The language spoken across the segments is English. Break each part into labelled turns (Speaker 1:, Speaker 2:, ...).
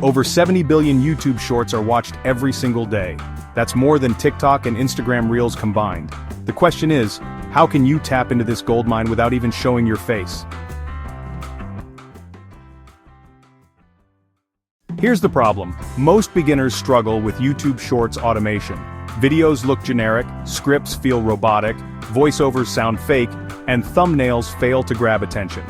Speaker 1: Over 70 billion YouTube Shorts are watched every single day. That's more than TikTok and Instagram Reels combined. The question is, how can you tap into this goldmine without even showing your face? Here's the problem. Most beginners struggle with YouTube Shorts automation. Videos look generic, scripts feel robotic, voiceovers sound fake, and thumbnails fail to grab attention.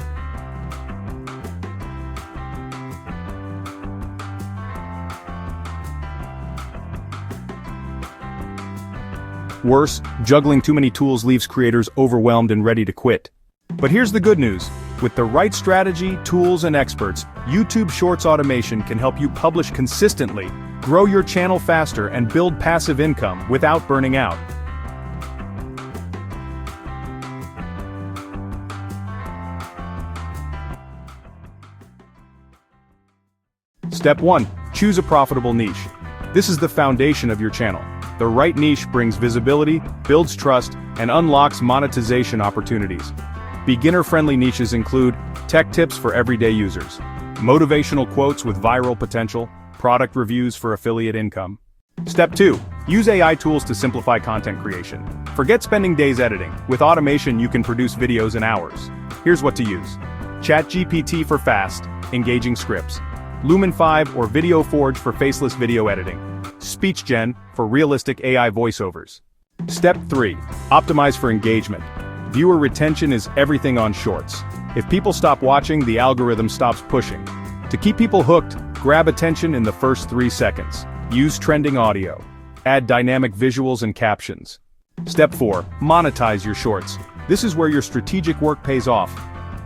Speaker 1: Worse, juggling too many tools leaves creators overwhelmed and ready to quit. But here's the good news. With the right strategy, tools, and experts, YouTube Shorts automation can help you publish consistently, grow your channel faster, and build passive income without burning out. Step 1. Choose a profitable niche. This is the foundation of your channel. The right niche brings visibility, builds trust, and unlocks monetization opportunities. Beginner-friendly niches include tech tips for everyday users, motivational quotes with viral potential, product reviews for affiliate income. Step 2. Use AI tools to simplify content creation. Forget spending days editing. With automation, you can produce videos in hours. Here's what to use. ChatGPT for fast, engaging scripts. Lumen 5 or Video Forge for faceless video editing. SpeechGen for realistic AI voiceovers. Step 3. Optimize for engagement. Viewer retention is everything on Shorts. If people stop watching, the algorithm stops pushing. To keep people hooked, grab attention in the first 3 seconds. Use trending audio. Add dynamic visuals and captions. Step 4. Monetize your Shorts. This is where your strategic work pays off.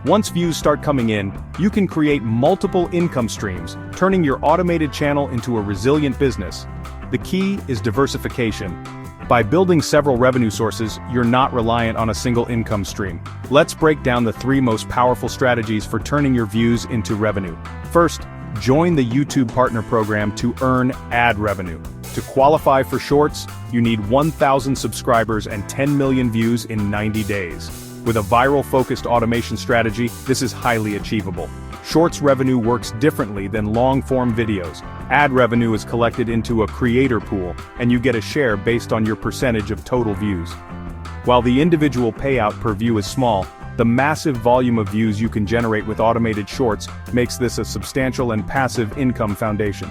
Speaker 1: Once views start coming in, you can create multiple income streams, turning your automated channel into a resilient business. The key is diversification. By building several revenue sources, you're not reliant on a single income stream. Let's break down the 3 most powerful strategies for turning your views into revenue. First, join the YouTube Partner Program to earn ad revenue. To qualify for Shorts, you need 1,000 subscribers and 10 million views in 90 days. With a viral-focused automation strategy, this is highly achievable. Shorts revenue works differently than long-form videos. Ad revenue is collected into a creator pool, and you get a share based on your percentage of total views. While the individual payout per view is small, the massive volume of views you can generate with automated Shorts makes this a substantial and passive income foundation.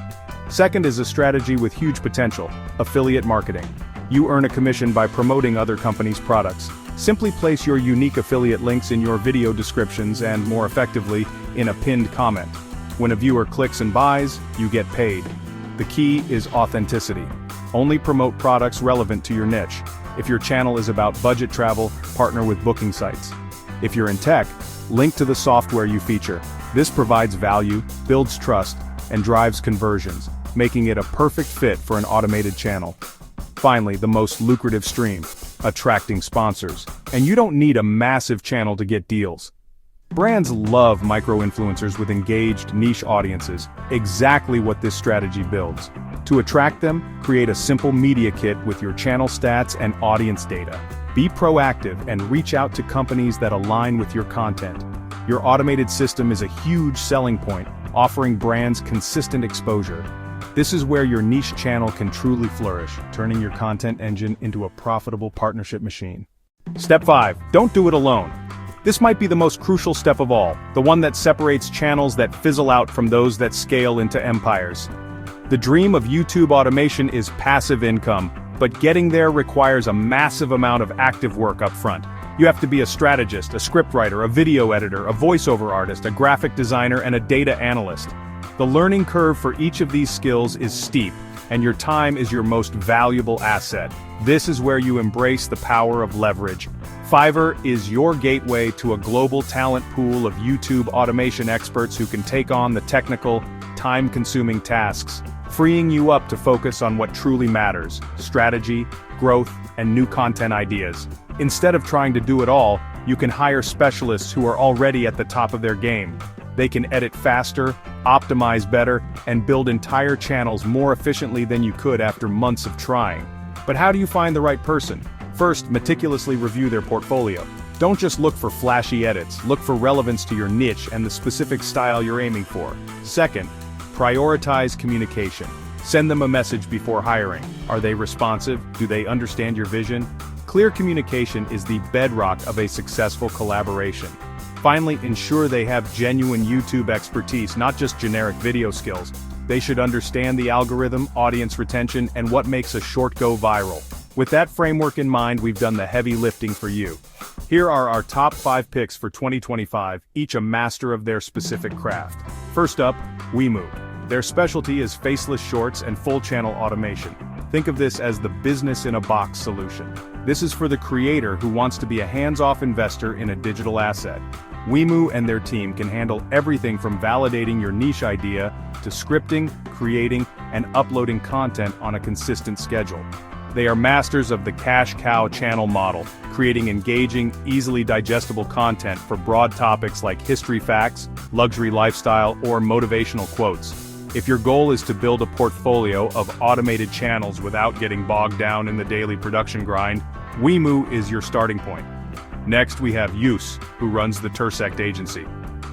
Speaker 1: Second is a strategy with huge potential: affiliate marketing. You earn a commission by promoting other companies' products. Simply place your unique affiliate links in your video descriptions and, more effectively, in a pinned comment. When a viewer clicks and buys, you get paid. The key is authenticity. Only promote products relevant to your niche. If your channel is about budget travel, partner with booking sites. If you're in tech, link to the software you feature. This provides value, builds trust, and drives conversions, making it a perfect fit for an automated channel. Finally, the most lucrative stream: attracting sponsors. And you don't need a massive channel to get deals. Brands love micro-influencers with engaged niche audiences, exactly what this strategy builds. To attract them, create a simple media kit with your channel stats and audience data. Be proactive and reach out to companies that align with your content. Your automated system is a huge selling point, offering brands consistent exposure. This is where your niche channel can truly flourish, turning your content engine into a profitable partnership machine. Step 5. Don't do it alone. This might be the most crucial step of all, the one that separates channels that fizzle out from those that scale into empires. The dream of YouTube automation is passive income, but getting there requires a massive amount of active work up front. You have to be a strategist, a scriptwriter, a video editor, a voiceover artist, a graphic designer, and a data analyst. The learning curve for each of these skills is steep, and your time is your most valuable asset. This is where you embrace the power of leverage. Fiverr is your gateway to a global talent pool of YouTube automation experts who can take on the technical, time-consuming tasks, freeing you up to focus on what truly matters: strategy, growth, and new content ideas. Instead of trying to do it all, you can hire specialists who are already at the top of their game. They can edit faster, optimize better, and build entire channels more efficiently than you could after months of trying. But how do you find the right person? First, meticulously review their portfolio. Don't just look for flashy edits, look for relevance to your niche and the specific style you're aiming for. Second, Prioritize communication. Send them a message before hiring. Are they responsive? Do they understand your vision? Clear communication is the bedrock of a successful collaboration. Finally, ensure they have genuine YouTube expertise, not just generic video skills. They should understand the algorithm, audience retention, and what makes a short go viral. With that framework in mind, we've done the heavy lifting for you. Here are our top 5 picks for 2025, each a master of their specific craft. First up, Wemu. Their specialty is faceless shorts and full-channel automation. Think of this as the business-in-a-box solution. This is for the creator who wants to be a hands-off investor in a digital asset. Wemu and their team can handle everything from validating your niche idea to scripting, creating, and uploading content on a consistent schedule. They are masters of the cash cow channel model, creating engaging, easily digestible content for broad topics like history facts, luxury lifestyle, or motivational quotes. If your goal is to build a portfolio of automated channels without getting bogged down in the daily production grind, Wemu is your starting point. Next we have Yus, who runs the Tersect agency.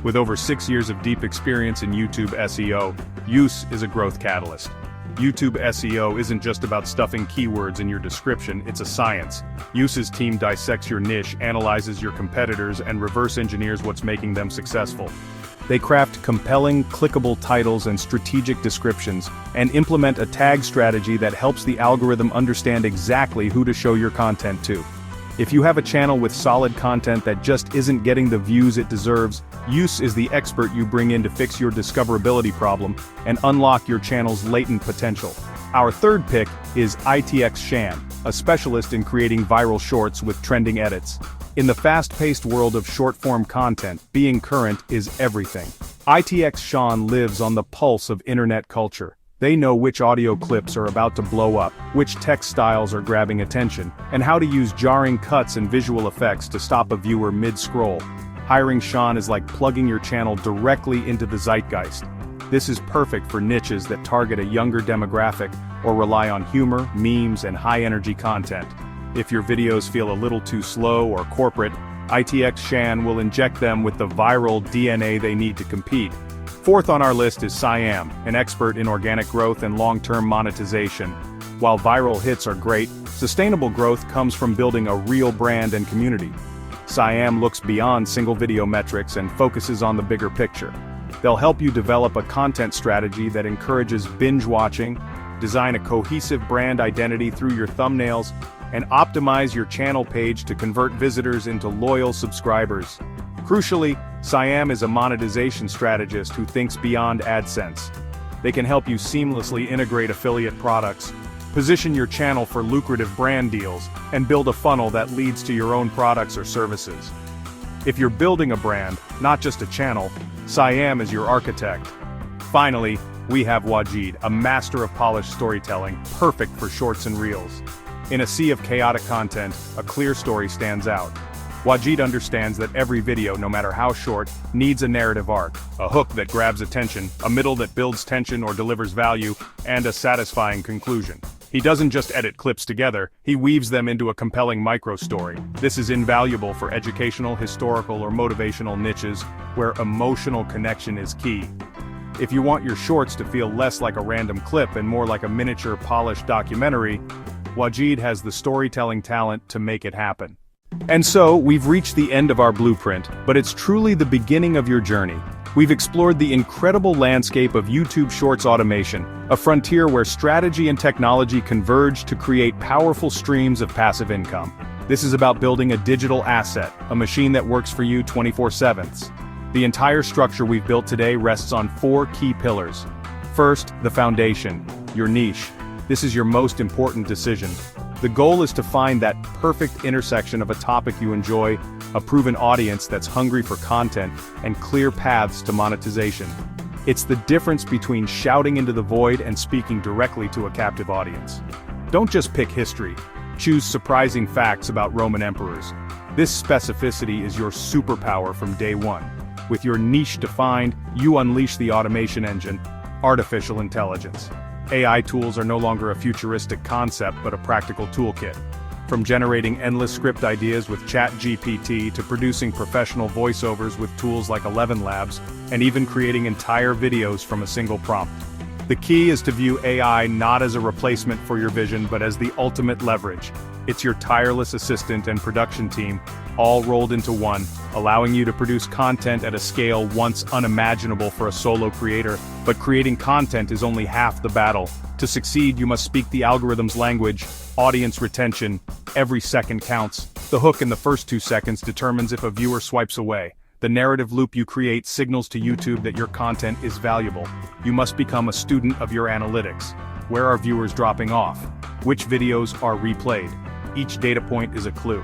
Speaker 1: With over 6 years of deep experience in YouTube SEO, Yus is a growth catalyst. YouTube SEO isn't just about stuffing keywords in your description, it's a science. Yus's team dissects your niche, analyzes your competitors, and reverse engineers what's making them successful. They craft compelling, clickable titles and strategic descriptions, and implement a tag strategy that helps the algorithm understand exactly who to show your content to. If you have a channel with solid content that just isn't getting the views it deserves, Yus is the expert you bring in to fix your discoverability problem and unlock your channel's latent potential. Our third pick is ITX Shan, a specialist in creating viral shorts with trending edits. In the fast-paced world of short-form content, being current is everything. ITX Shan lives on the pulse of internet culture. They know which audio clips are about to blow up, which text styles are grabbing attention, and how to use jarring cuts and visual effects to stop a viewer mid-scroll. Hiring Shan is like plugging your channel directly into the zeitgeist. This is perfect for niches that target a younger demographic or rely on humor, memes, and high-energy content. If your videos feel a little too slow or corporate, ITX Shan will inject them with the viral DNA they need to compete. Fourth on our list is Siam, an expert in organic growth and long-term monetization. While viral hits are great, sustainable growth comes from building a real brand and community. Siam looks beyond single video metrics and focuses on the bigger picture. They'll help you develop a content strategy that encourages binge watching, design a cohesive brand identity through your thumbnails, and optimize your channel page to convert visitors into loyal subscribers. Crucially, Siam is a monetization strategist who thinks beyond AdSense. They can help you seamlessly integrate affiliate products, position your channel for lucrative brand deals, and build a funnel that leads to your own products or services. If you're building a brand, not just a channel, Siam is your architect. Finally, we have Wajid, a master of polished storytelling, perfect for shorts and reels. In a sea of chaotic content, a clear story stands out. Wajid understands that every video, no matter how short, needs a narrative arc, a hook that grabs attention, a middle that builds tension or delivers value, and a satisfying conclusion. He doesn't just edit clips together, he weaves them into a compelling micro-story. This is invaluable for educational, historical, or motivational niches, where emotional connection is key. If you want your shorts to feel less like a random clip and more like a miniature, polished documentary, Wajid has the storytelling talent to make it happen. And so, we've reached the end of our blueprint, but it's truly the beginning of your journey. We've explored the incredible landscape of YouTube Shorts automation, a frontier where strategy and technology converge to create powerful streams of passive income. This is about building a digital asset, a machine that works for you 24/7. The entire structure we've built today rests on 4 key pillars. First, the foundation, your niche. This is your most important decision. The goal is to find that perfect intersection of a topic you enjoy, a proven audience that's hungry for content, and clear paths to monetization. It's the difference between shouting into the void and speaking directly to a captive audience. Don't just pick history. Choose surprising facts about Roman emperors. This specificity is your superpower from day one. With your niche defined, you unleash the automation engine, artificial intelligence. AI tools are no longer a futuristic concept but a practical toolkit. From generating endless script ideas with ChatGPT to producing professional voiceovers with tools like 11 Labs, and even creating entire videos from a single prompt. The key is to view AI not as a replacement for your vision but as the ultimate leverage. It's your tireless assistant and production team, all rolled into one, allowing you to produce content at a scale once unimaginable for a solo creator. But creating content is only half the battle. To succeed, you must speak the algorithm's language, audience retention. Every second counts. The hook in the first 2 seconds determines if a viewer swipes away. The narrative loop you create signals to YouTube that your content is valuable. You must become a student of your analytics. Where are viewers dropping off? Which videos are replayed? Each data point is a clue.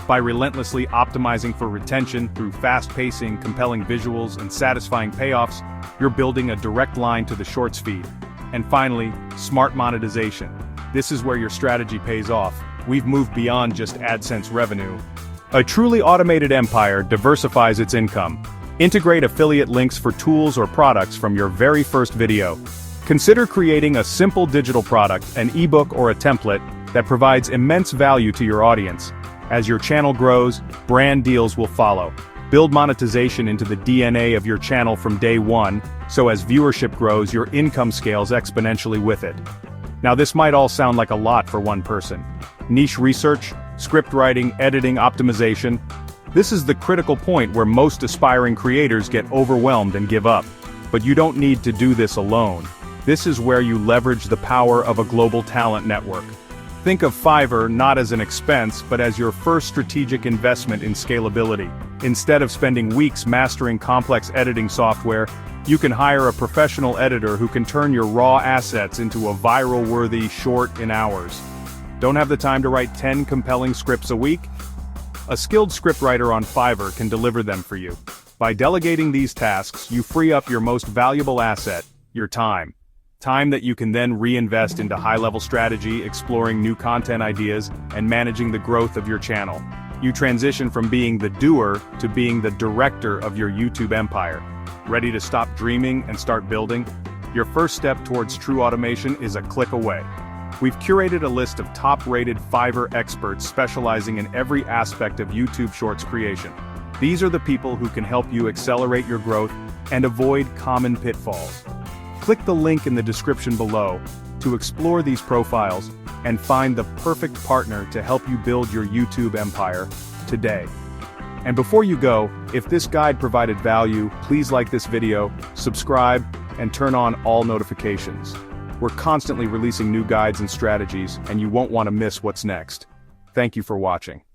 Speaker 1: By relentlessly optimizing for retention through fast pacing, compelling visuals, and satisfying payoffs, you're building a direct line to the Shorts feed. And finally, smart monetization. This is where your strategy pays off. We've moved beyond just AdSense revenue. A truly automated empire diversifies its income. Integrate affiliate links for tools or products from your very first video. Consider creating a simple digital product, an ebook or a template, that provides immense value to your audience. As your channel grows, brand deals will follow. Build monetization into the DNA of your channel from day one, so as viewership grows, your income scales exponentially with it. Now this might all sound like a lot for one person. Niche research, script writing, editing, optimization. This is the critical point where most aspiring creators get overwhelmed and give up. But you don't need to do this alone. This is where you leverage the power of a global talent network. Think of Fiverr not as an expense but as your first strategic investment in scalability. Instead of spending weeks mastering complex editing software, you can hire a professional editor who can turn your raw assets into a viral-worthy short in hours. Don't have the time to write 10 compelling scripts a week? A skilled scriptwriter on Fiverr can deliver them for you. By delegating these tasks, you free up your most valuable asset, your time. Time that you can then reinvest into high-level strategy, exploring new content ideas, and managing the growth of your channel. You transition from being the doer to being the director of your YouTube empire. Ready to stop dreaming and start building? Your first step towards true automation is a click away. We've curated a list of top-rated Fiverr experts specializing in every aspect of YouTube Shorts creation. These are the people who can help you accelerate your growth and avoid common pitfalls. Click the link in the description below to explore these profiles and find the perfect partner to help you build your YouTube empire today. And before you go, if this guide provided value, please like this video, subscribe, and turn on all notifications. We're constantly releasing new guides and strategies, and you won't want to miss what's next. Thank you for watching.